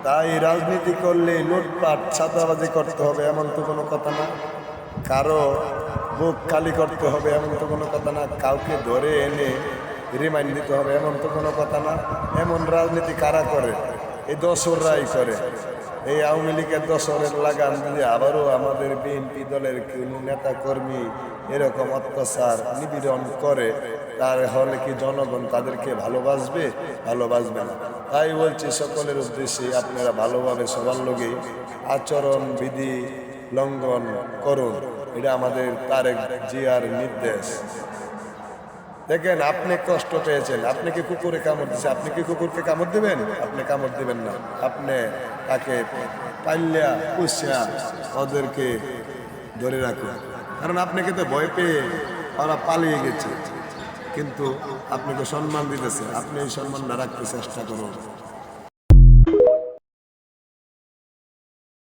তাই রাজনীতি করলে লুটপাট ছাতাবাজি করতে হবে এমন তো কোনো কথা না, কারো বুক খালি করতে হবে এমন তো কোনো কথা না, কাউকে ধরে এনে রিমাইন্ড দিতে হবে এমন তো কোনো কথা না। এমন রাজনীতি কারা করে? এই দোসররাই করে। এই আওয়ামী লীগের দোসরের লাগান দিয়ে আবারও আমাদের বিএনপি দলের কোনো নেতা কর্মী এরকম অত্যাচার নিপীড়ন করে, তাহলে কি জনগণ তাদেরকে ভালোবাসবে? ভালোবাসবে না। তাই বলছি সকলের উদ্দেশ্যে আপনারা ভালোভাবে সবার লোকে আচরণ বিধি লঙ্ঘন করুন, এটা আমাদের তারেক জিয়ার নির্দেশ। দেখেন, আপনি কষ্ট পেয়েছেন, আপনি কি কুকুরে কামড় দিচ্ছে, আপনি কি কুকুরকে কামড় দিবেন? আপনি কামড় দিবেন না। আপনি তাকে পাইলিয়া পুষিয়া ওদেরকে ধরে রাখুন, কারণ আপনাকে তো ভয় পেয়ে ওরা পালিয়ে গেছে, কিন্তু আপনাকে সম্মান দিতেছে, আপনি এই সম্মানটা রাখতে চেষ্টা করুন।